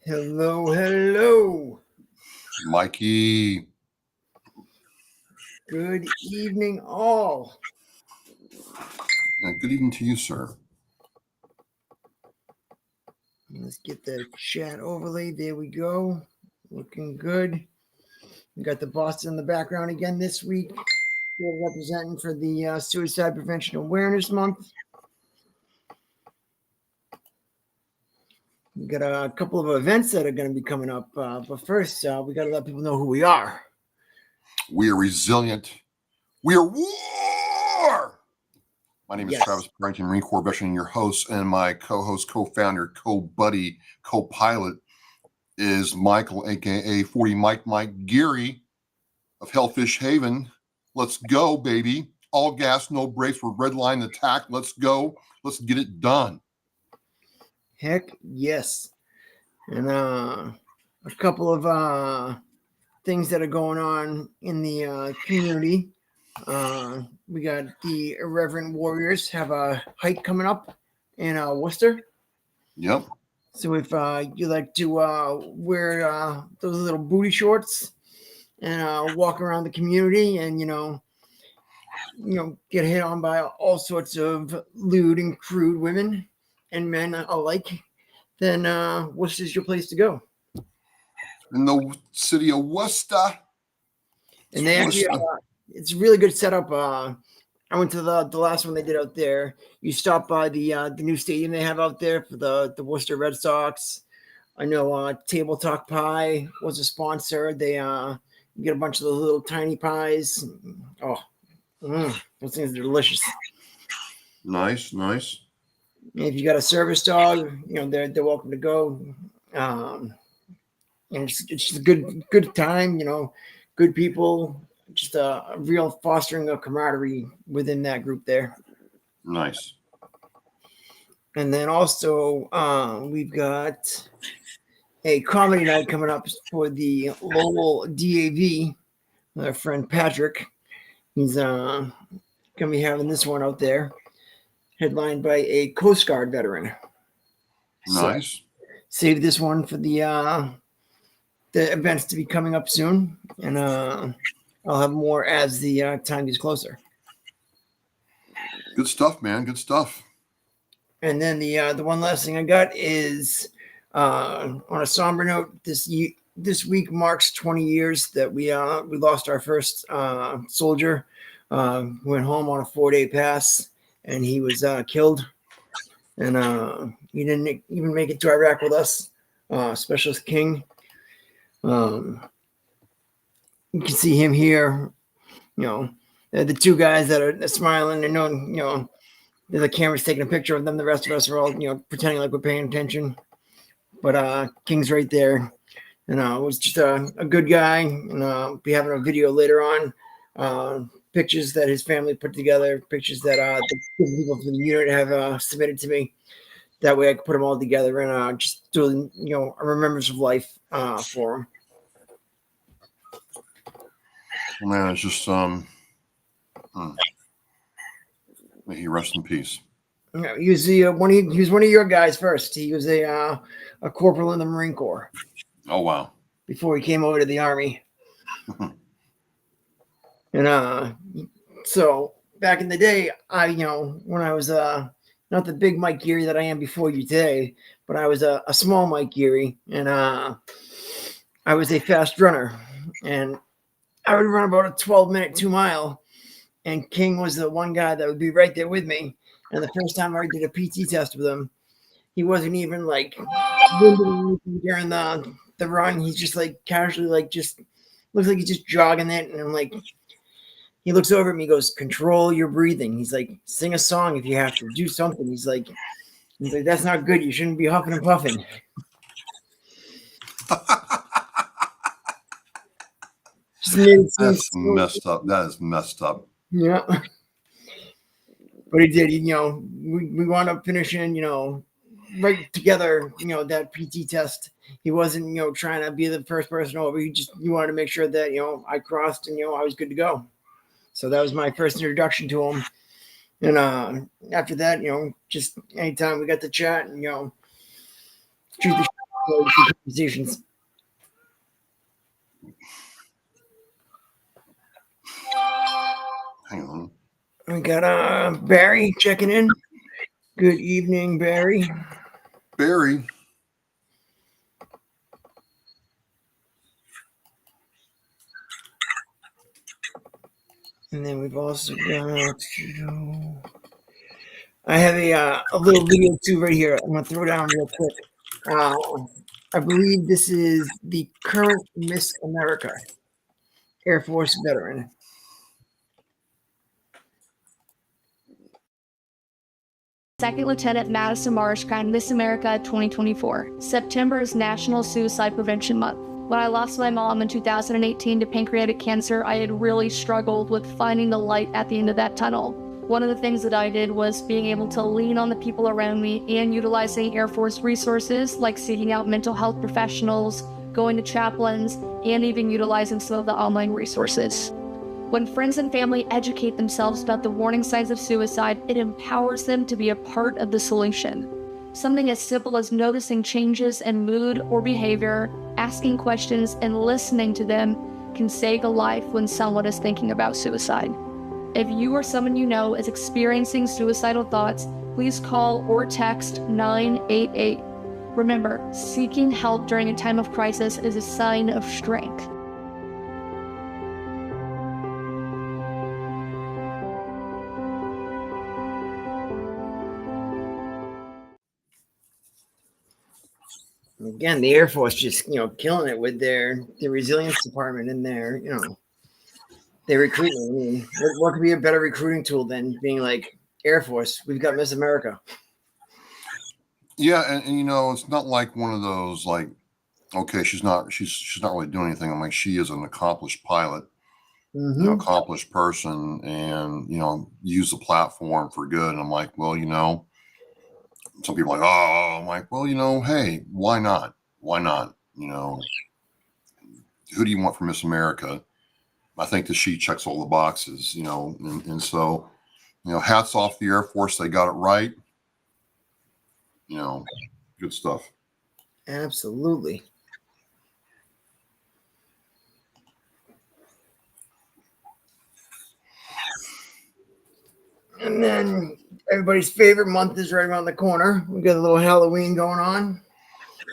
Hello, hello. Mikey, Good evening, all. good evening to you, sir. Let's get the chat overlay. There we go. Looking good. We got the boss in the background again this week. We're representing for the Suicide Prevention Awareness Month. We got a couple of events that are going to be coming up. But first, we got to let people know who we are. We are resilient. We are war. My name is Travis Barrington, Marine Corps veteran, your host, and my co-host, co-founder, co-buddy, co-pilot is Michael, aka 40 Mike Geary of Hellfish Haven. Let's go, baby. All gas, no brakes. We're red line attack. Let's go. Let's get it done. Heck yes. And a couple of things that are going on in the community. We got the Irreverent Warriors have a hike coming up in Worcester. Yep. So if you like to wear those little booty shorts and walk around the community and get hit on by all sorts of lewd and crude women and men alike, then Worcester's your place to go. In the city of Worcester. And they actually, it's a really good setup. I went to the last one they did out there. You stop by the new stadium they have out there for the Worcester Red Sox. I know Table Talk Pie was a sponsor. They you get a bunch of those little tiny pies. Oh, those things are delicious. Nice. If you got a service dog, they're welcome to go. And it's just a good time. Good people. Just a real fostering of camaraderie within that group there. Nice. And then also we've got a comedy night coming up for the Lowell DAV. Our friend Patrick. He's going to be having this one out there, headlined by a Coast Guard veteran. Nice. So, save this one for the events to be coming up soon. And I'll have more as the time gets closer. Good stuff, man. Good stuff. And then the one last thing I got is on a somber note. This week marks 20 years that we lost our first soldier. Went home on a 4-day pass, and he was killed. And he didn't even make it to Iraq with us. Specialist King. You can see him here. The two guys that are smiling and the camera's taking a picture of them. The rest of us are all pretending like we're paying attention. But King's right there. And was just a good guy. And be having a video later on. Pictures that his family put together. Pictures that the people from the unit have submitted to me. That way I could put them all together and just do a remembrance of life for him. Man, it's just may he rest in peace. He was he was one of your guys first. He was a corporal in the Marine Corps. Oh wow! Before he came over to the Army. And so back in the day, when I was not the big Mike Geary that I am before you today, but I was a small Mike Geary, and I was a fast runner, and I would run about a 12-minute 2-mile, and King was the one guy that would be right there with me. And the first time I did a PT test with him, he wasn't even like during the run. He's just like casually, like just looks like he's just jogging it. And I'm like, he looks over at me, goes, "Control your breathing." He's like, "Sing a song if you have to, do something." He's like, "That's not good. You shouldn't be huffing and puffing." That's messed up. That is messed up. Yeah. But he did. We wound up finishing, right together, that PT test. He wasn't, trying to be the first person over. He wanted to make sure that, I crossed and, I was good to go. So that was my first introduction to him. And after that, just anytime we got to chat and, shoot the conversations. Hang on. We got Barry checking in. Good evening, Barry. Barry. And then we've also got. I have a little video too right here. I'm gonna throw it down real quick. I believe this is the current Miss America, Air Force veteran. Second Lieutenant Madison Marsh crowned Miss America 2024. September is National Suicide Prevention Month. When I lost my mom in 2018 to pancreatic cancer, I had really struggled with finding the light at the end of that tunnel. One of the things that I did was being able to lean on the people around me and utilizing Air Force resources like seeking out mental health professionals, going to chaplains, and even utilizing some of the online resources. When friends and family educate themselves about the warning signs of suicide, it empowers them to be a part of the solution. Something as simple as noticing changes in mood or behavior, asking questions, and listening to them can save a life when someone is thinking about suicide. If you or someone you know is experiencing suicidal thoughts, please call or text 988. Remember, seeking help during a time of crisis is a sign of strength. Again, the Air Force just killing it with their resilience department and their their recruitment. I mean, what could be a better recruiting tool than being like, Air Force, we've got Miss America. Yeah, and it's not like one of those like, okay, she's not really doing anything. I'm like, she is an accomplished pilot, accomplished person, and use the platform for good. And I'm like, well, some people are like, oh, I'm like, well, hey, why not? Why not? Who do you want for Miss America? I think that she checks all the boxes, and so, hats off the Air Force. They got it right. Good stuff. Absolutely. And then everybody's favorite month is right around the corner. We got a little Halloween going on.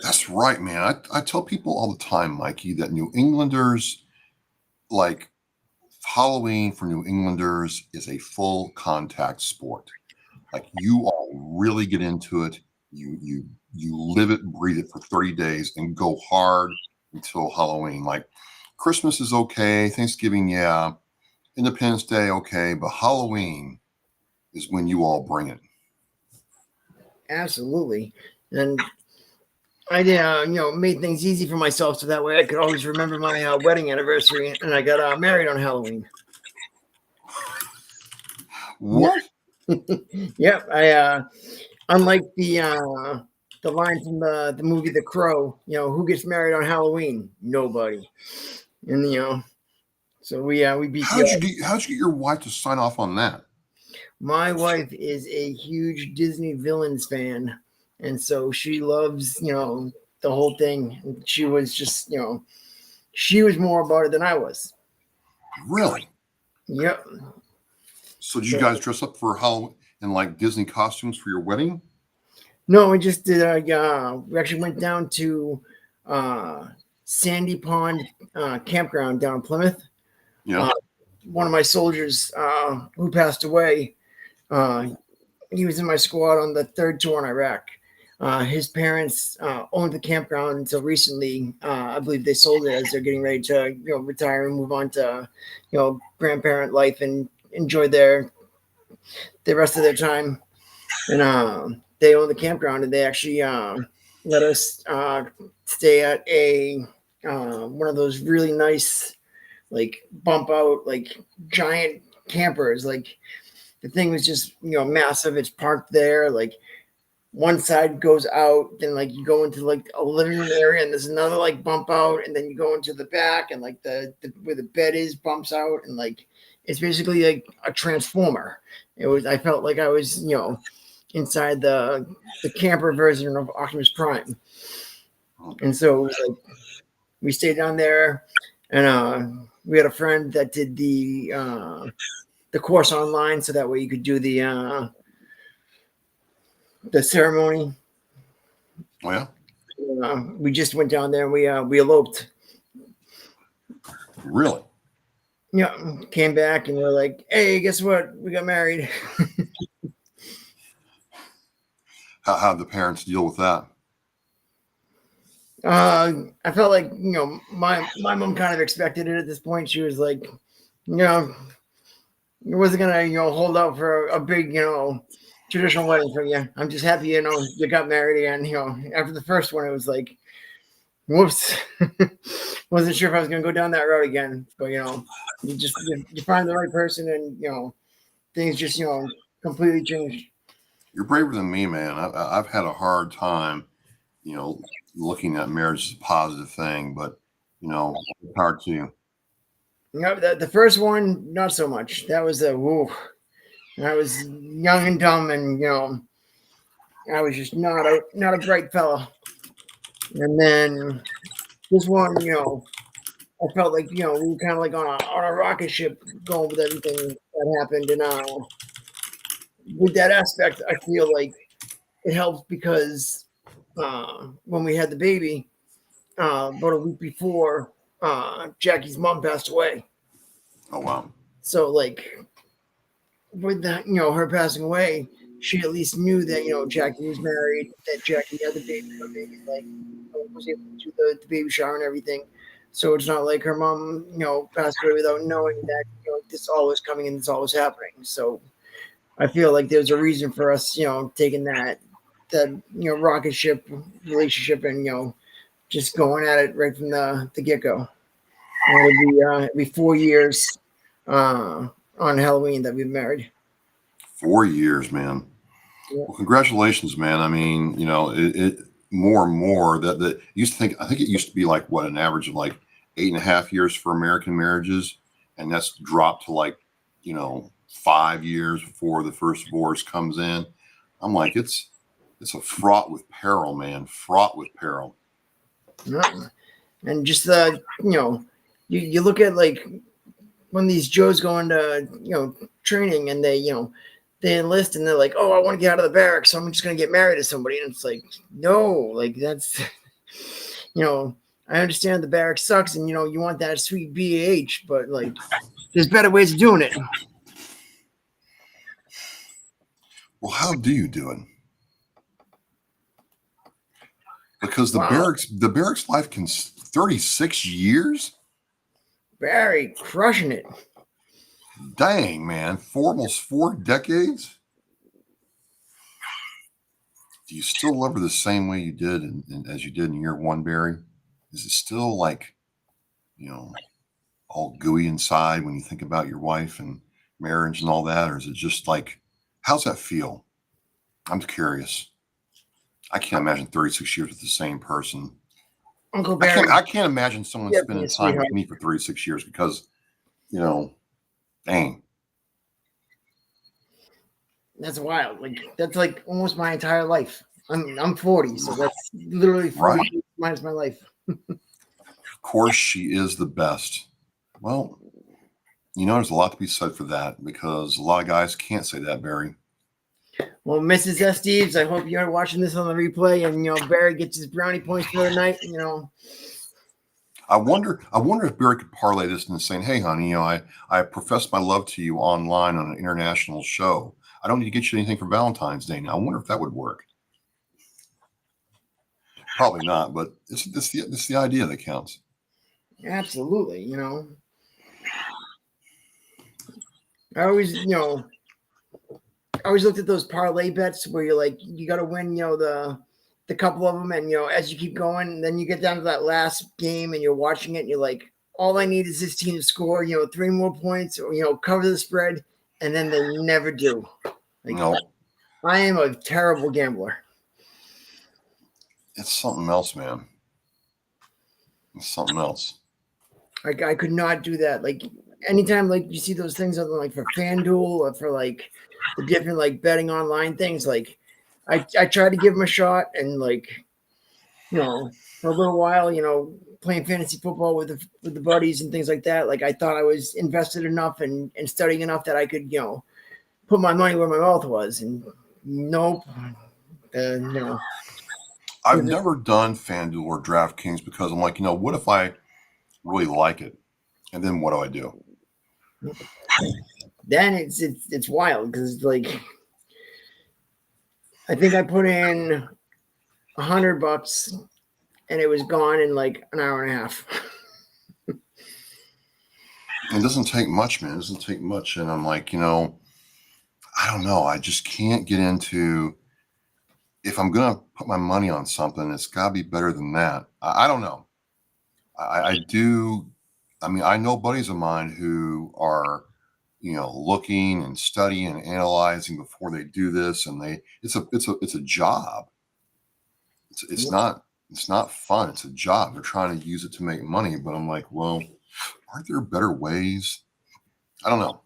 That's right, man. I tell people all the time, Mikey, that New Englanders, like Halloween for New Englanders, is a full contact sport. Like, you all really get into it. You live it, breathe it for 30 days and go hard until Halloween. Like, Christmas is okay, Thanksgiving, yeah, Independence Day, okay, but Halloween is when you all bring it. Absolutely. And I made things easy for myself so that way I could always remember my wedding anniversary, and I got married on Halloween. What? Yep. I unlike the line from the movie The Crow, who gets married on Halloween? Nobody. And so we beat. How'd you get your wife to sign off on that? My wife is a huge Disney villains fan, and so she loves the whole thing. She was just she was more about it than I was. Really? Yep. So did you guys dress up for Halloween in like Disney costumes for your wedding? No, we just did. We actually went down to Sandy Pond campground down in Plymouth. Yeah. One of my soldiers who passed away, he was in my squad on the 3rd tour in Iraq. His parents owned the campground until recently. I believe they sold it as they're getting ready to retire and move on to grandparent life and enjoy the rest of their time. And they own the campground, and they actually let us stay at a one of those really nice, like, bump out, like, giant campers. Like, the thing was just massive. It's parked there. Like, one side goes out, then like you go into like a living room area, and there's another like bump out, and then you go into the back, and like the where the bed is bumps out, and like it's basically like a transformer. I felt like I was inside the camper version of Optimus Prime. And so it was like we stayed down there, and we had a friend that did the course online, so that way you could do the ceremony. Oh yeah. We just went down there and we eloped. Really? Yeah, came back and we're like, hey, guess what? We got married. How'd the parents deal with that? I felt like, my mom kind of expected it at this point. She was like, it wasn't gonna, hold out for a big, traditional wedding for you. I'm just happy, you got married again. After the first one, it was like, whoops. Wasn't sure if I was gonna go down that road again. But you find the right person and things just completely change. You're braver than me, man. I've had a hard time, looking at marriage as a positive thing, but it's hard to you. The first one, not so much. That was woo. I was young and dumb, and I was just not a bright fella. And then this one, I felt like we were kind of like on a rocket ship going with everything that happened, and with that aspect, I feel like it helped because when we had the baby, about a week before, Jackie's mom passed away. Oh wow. So like with that, her passing away, she at least knew that Jackie was married, that Jackie had the baby, like was able to do the baby shower and everything. So it's not like her mom, passed away without knowing that this all was coming and this all was happening. So I feel like there's a reason for us, taking that rocket ship relationship and just going at it right from the get go. It'll be 4 years on Halloween that we've married. 4 years, man. Yeah. Well, congratulations, man. I mean, it more and more that used to think. I think it used to be like what, an average of like 8.5 years for American marriages, and that's dropped to like 5 years before the first divorce comes in. I'm like, it's a fraught with peril, man. Fraught with peril. Yeah. And just you look at like when these Joes go into training and they enlist and they're like, oh, I want to get out of the barracks, so I'm just gonna get married to somebody. And it's like, no, like that's I understand the barracks sucks and you want that sweet BAH, but like there's better ways of doing it. Well, how do you do it? Because the barracks life can 36 years. Barry crushing it. Dang, man, almost 4 decades. Do you still love her the same way you did as you did in year one, Barry? Is it still like, all gooey inside when you think about your wife and marriage and all that? Or is it just like, how's that feel? I'm curious. I can't imagine 36 years with the same person. Uncle Barry. I can't imagine someone spending time with me for 36 years because, dang. That's wild. Like that's like almost my entire life. I'm 40, so that's literally 40 years minus my life. Of course, she is the best. Well, there's a lot to be said for that because a lot of guys can't say that, Barry. Well, Mrs. S. Steves, I hope you're watching this on the replay and Barry gets his brownie points for the night. I wonder if Barry could parlay this into saying, hey, honey, I professed my love to you online on an international show. I don't need to get you anything for Valentine's Day now. I wonder if that would work. Probably not, but it's the idea that counts. Absolutely, I always, I always looked at those parlay bets where you're like, you got to win, the couple of them, and as you keep going, and then you get down to that last game, and you're watching it, and you're like, all I need is this team to score, 3 more points, or cover the spread, and then they never do. Like, No, I am a terrible gambler. It's something else, man. It's something else. Like I could not do that. Like anytime, like you see those things on like for FanDuel or for like the different like betting online things, like I tried to give them a shot and like for a little while, playing fantasy football with the buddies and things like that. Like I thought I was invested enough and studying enough that I could, put my money where my mouth was. And nope. No. I've never done FanDuel or DraftKings because I'm like, what if I really like it? And then what do I do? Then it's wild because like I think I put in $100 and it was gone in like an hour and a half. It doesn't take much, man. It doesn't take much. And I'm like, I don't know. I just can't get into, if I'm going to put my money on something, it's got to be better than that. I don't know. I do. I mean, I know buddies of mine who are, looking and studying and analyzing before they do this. And it's a job. It's not fun. It's a job. They're trying to use it to make money. But I'm like, well, aren't there better ways? I don't know.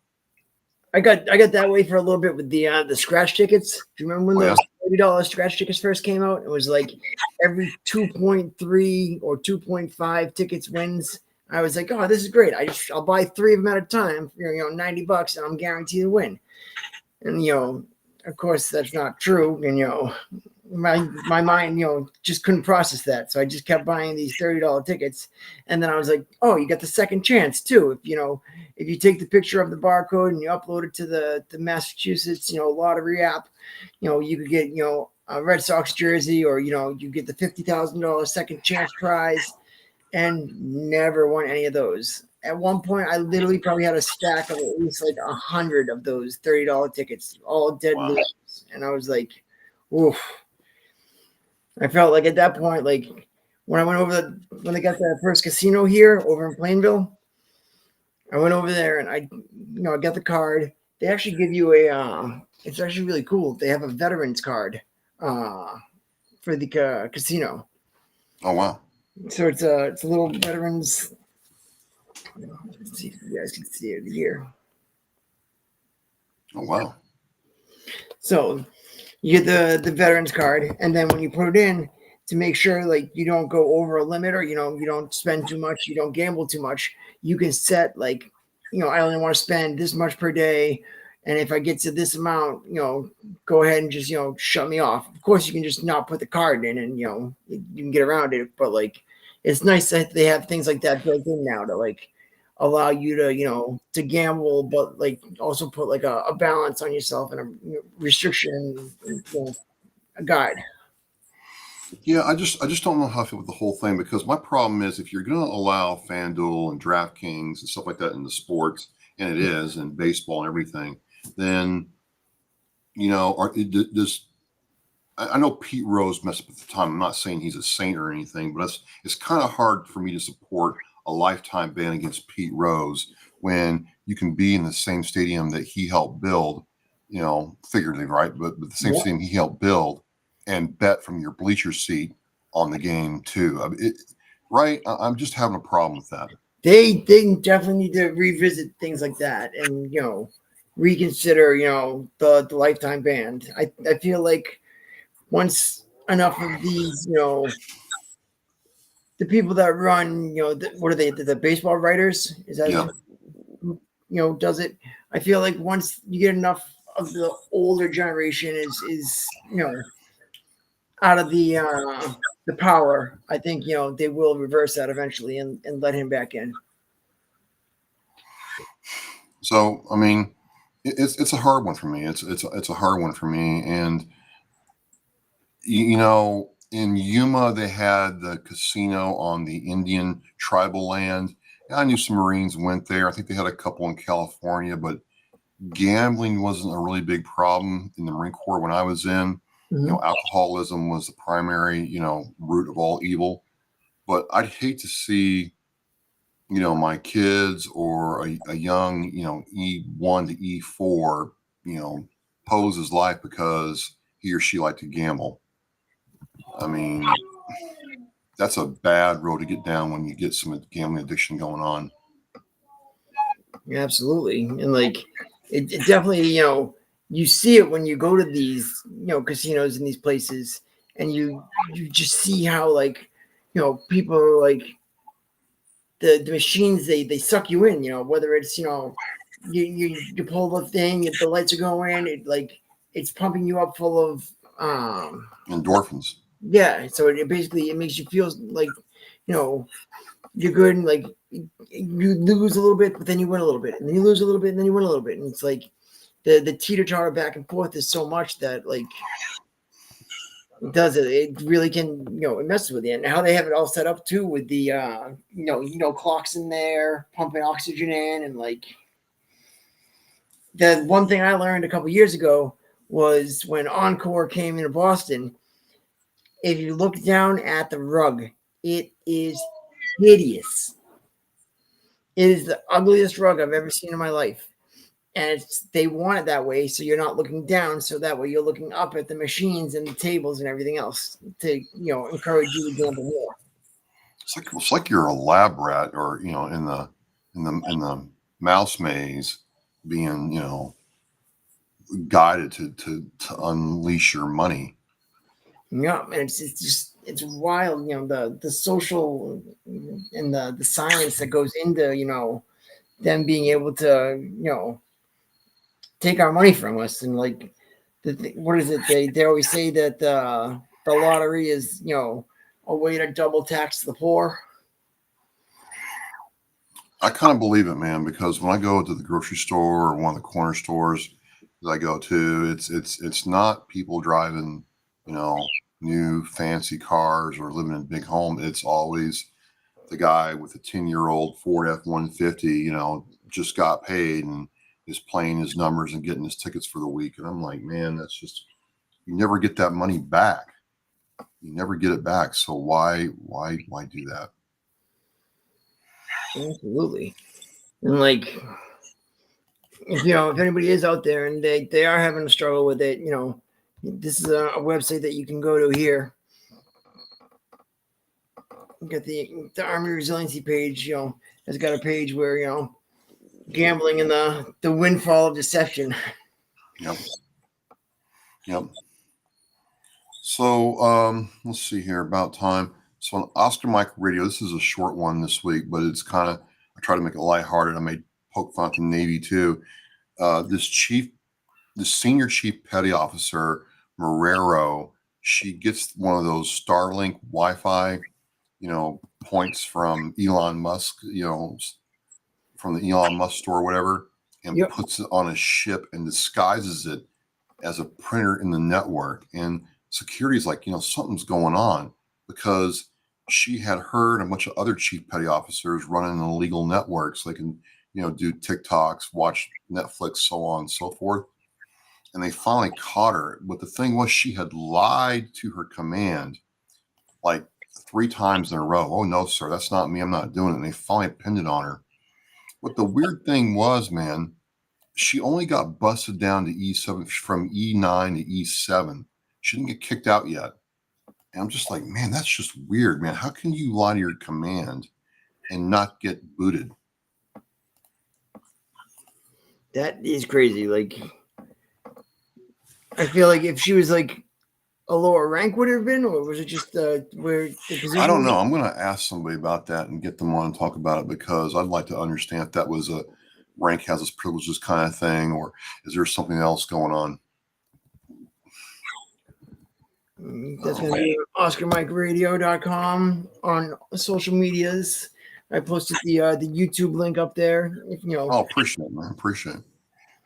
I got that way for a little bit with the scratch tickets. Do you remember when those $30 scratch tickets first came out? It was like every 2.3 or 2.5 tickets wins. I was like, oh, this is great. I'll buy 3 of them at a time for $90 and I'm guaranteed to win. And of course that's not true. And my mind, just couldn't process that. So I just kept buying these $30 tickets. And then I was like, oh, you got the second chance too. If you take the picture of the barcode and you upload it to the Massachusetts, lottery app, you could get, a Red Sox jersey or, you get the $50,000 second chance prize, and never won any of those. At one point, I literally probably had a stack of at least like 100 of those $30 tickets, all dead losers. And I was like, oof. I felt like at that point, like when I went over when they got that first casino here over in Plainville, I went over there and I got the card. They actually give you it's actually really cool. They have a veterans card for the casino. Oh, wow. So it's a little veterans. Let's see if you guys can see it here. Oh, wow. So you get the veterans card, and then when you put it in, to make sure like you don't go over a limit or you don't spend too much, you don't gamble too much, you can set like, I only want to spend this much per day, and if I get to this amount, go ahead and just shut me off. Of course, you can just not put the card in, and you can get around it. But like, it's nice that they have things like that built in now to like allow you to to gamble, but like also put like a balance on yourself and a restriction, a guide. Yeah, I just don't know how I feel with the whole thing, because my problem is if you're going to allow FanDuel and DraftKings and stuff like that in the sports, and it is, and baseball and everything, then I know Pete Rose messed up at the time. I'm not saying he's a saint or anything, but it's kind of hard for me to support a lifetime ban against Pete Rose when you can be in the same stadium that he helped build, figuratively, right? But the same stadium he helped build, and bet from your bleacher seat on the game too. I mean, right? I'm just having a problem with that. They definitely need to revisit things like that and reconsider the lifetime ban. I feel like once enough of these the people that run what are they, the baseball writers, is that who does it? I feel like once you get enough of the older generation is out of the power, I think they will reverse that eventually and let him back in. So I mean, it's a hard one for me. It's a hard one for me. And in Yuma they had the casino on the Indian tribal land. I knew some Marines went there. I think they had a couple in California, but gambling wasn't a really big problem in the Marine Corps when I was in. Mm-hmm. Alcoholism was the primary, root of all evil. But I'd hate to see, my kids or a young, E1 to E4, pose his life because he or she liked to gamble. I mean, that's a bad road to get down when you get some gambling addiction going on. Absolutely. And like, it definitely, you see it when you go to these, casinos in these places, and you just see how like people are like the machines, they suck you in, whether it's, you pull the thing, the lights are going, it's pumping you up full of Endorphins. yeah. So it basically it makes you feel like, you're good, and like you lose a little bit, but then you win a little bit, and then you lose a little bit, and then you win a little bit, and it's like the teeter-totter back and forth is so much that like it really can, it messes with you. And how they have it all set up too with the clocks in there pumping oxygen in, and like the one thing I learned a couple years ago was when Encore came into Boston. If you look down at the rug, it is hideous. It is the ugliest rug I've ever seen in my life. And they want it that way, so you're not looking down, so that way you're looking up at the machines and the tables and everything else to encourage you to gamble more. It's like you're a lab rat, or in the mouse maze, being guided to unleash your money. Yeah, and it's wild, the social and the science that goes into them being able to take our money from us. And like what is it, they always say that the lottery is a way to double tax the poor. I kind of believe it, man, because when I go to the grocery store or one of the corner stores that I go to, it's not people driving, new fancy cars or living in a big home. It's always the guy with a 10-year-old Ford F-150, just got paid and is playing his numbers and getting his tickets for the week. And I'm like, man, that's just, you never get that money back. You never get it back. So why do that? Absolutely. And like, if anybody is out there and they are having a struggle with it, this is a website that you can go to here. You got the Army Resiliency page, has got a page where, gambling and the windfall of deception. Yep. So let's see here, about time. So on Oscar Mike Radio, this is a short one this week, but it's kind of, I try to make it lighthearted. I made poke fun at the Navy too. This senior chief petty officer, Marrero, she gets one of those Starlink Wi-Fi, points from Elon Musk, from the Elon Musk store or whatever, and puts it on a ship and disguises it as a printer in the network. And security is like, something's going on, because she had heard a bunch of other chief petty officers running an illegal network so they can, do TikToks, watch Netflix, so on and so forth. And they finally caught her. But the thing was, she had lied to her command like 3 times in a row. Oh, no, sir, that's not me. I'm not doing it. And they finally pinned it on her. But the weird thing was, man, she only got busted down to E7, from E9 to E7. She didn't get kicked out yet. And I'm just like, man, that's just weird, man. How can you lie to your command and not get booted? That is crazy. Like, I feel like if she was like a lower rank, would it have been, or was it just where the position? I don't know. I'm going to ask somebody about that and get them on and talk about it, because I'd like to understand if that was a rank has its privileges kind of thing, or is there something else going on? That's going to be OscarMikeRadio.com on social medias. I posted the YouTube link up there. Oh, appreciate it, man. Appreciate it.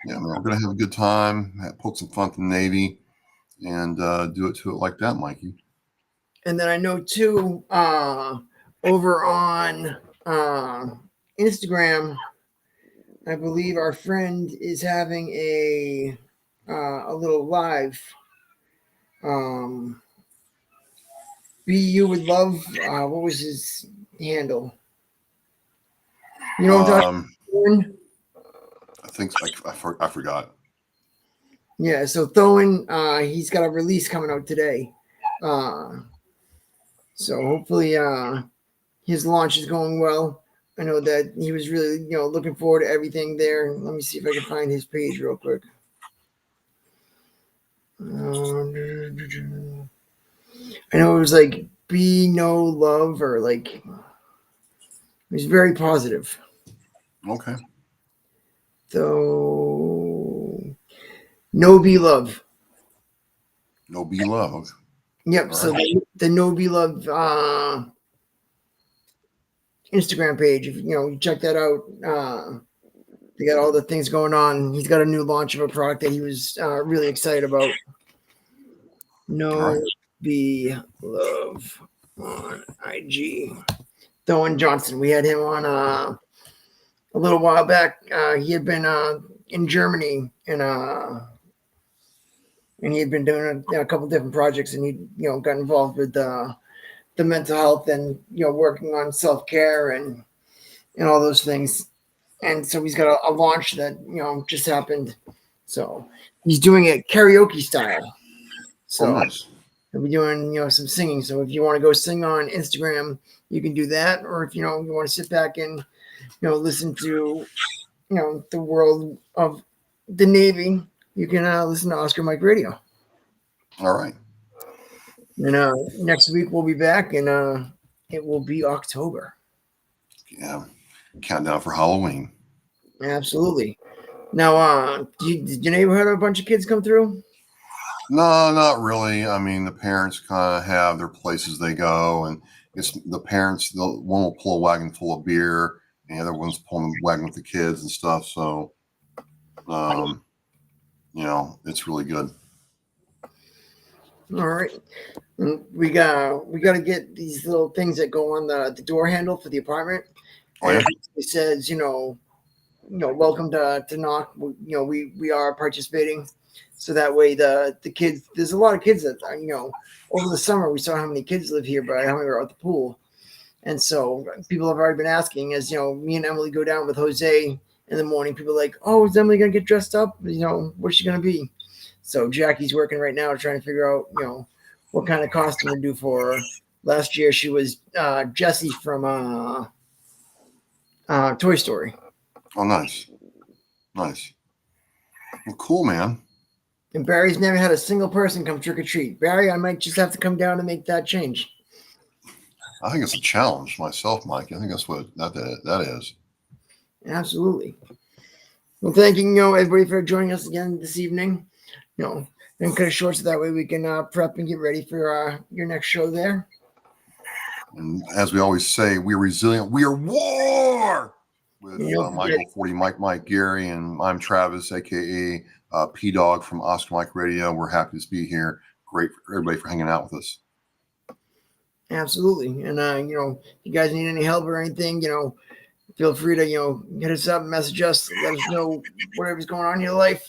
Yeah, man. We're going to have a good time, poke some fun at the Navy, and do it like that, Mikey. And then I know too, over on Instagram, I believe our friend is having a little live. BU with love. What was his handle? You know what I'm talking about? I think I forgot. Yeah, so Thoen, he's got a release coming out today. So hopefully his launch is going well. I know that he was really, looking forward to everything there. Let me see if I can find his page real quick. I know it was like be no love, or like he's very positive. Okay. So no be love. No be love. Okay. Yep. All So right. the no be love Instagram page, if you check that out, they got all the things going on. He's got a new launch of a product that he was really excited about. All No right. be love on IG. Thorne Johnson. We had him on a little while back. He had been in Germany, and he had been doing a couple different projects, and he got involved with the mental health, and working on self-care and all those things. And so he's got a launch that just happened. So he's doing it karaoke style. Oh, So nice. he'll be doing some singing. So if you want to go sing on Instagram, you can do that. Or if you want to sit back and listen to the world of the Navy, you can listen to Oscar Mike Radio. All right. And next week we'll be back, and it will be October. Yeah. Countdown for Halloween. Absolutely. Now, did your neighborhood have a bunch of kids come through? No, not really. I mean, the parents kind of have their places they go, and it's the parents. One will pull a wagon full of beer, and the other one's pulling a wagon with the kids and stuff. So, it's really good. All right. We got to get these little things that go on the door handle for the apartment. Oh, yeah? And it says, welcome to knock. We are participating. So that way the kids, there's a lot of kids that, over the summer we saw how many kids live here, but how many were at the pool. And so people have already been asking, as me and Emily go down with Jose in the morning, people are like, oh, is Emily going to get dressed up? What's she going to be? So Jackie's working right now trying to figure out, what kind of costume to do for her. Last year she was Jessie from Toy Story. Oh, nice. Nice. Well, cool, man. And Barry's never had a single person come trick or treat. Barry, I might just have to come down and make that change. I think it's a challenge myself, Mike. I think that's what that is. Absolutely. Well, thank you, everybody for joining us again this evening. And cut it short so that way we can prep and get ready for your next show there. And as we always say, we're resilient. We are war with Michael 40, Mike Gary, and I'm Travis, aka P Dog from Oscar Mike Radio. We're happy to be here. Great for everybody for hanging out with us. Absolutely. And if you guys need any help or anything, feel free to hit us up, message us, let us know whatever's going on in your life.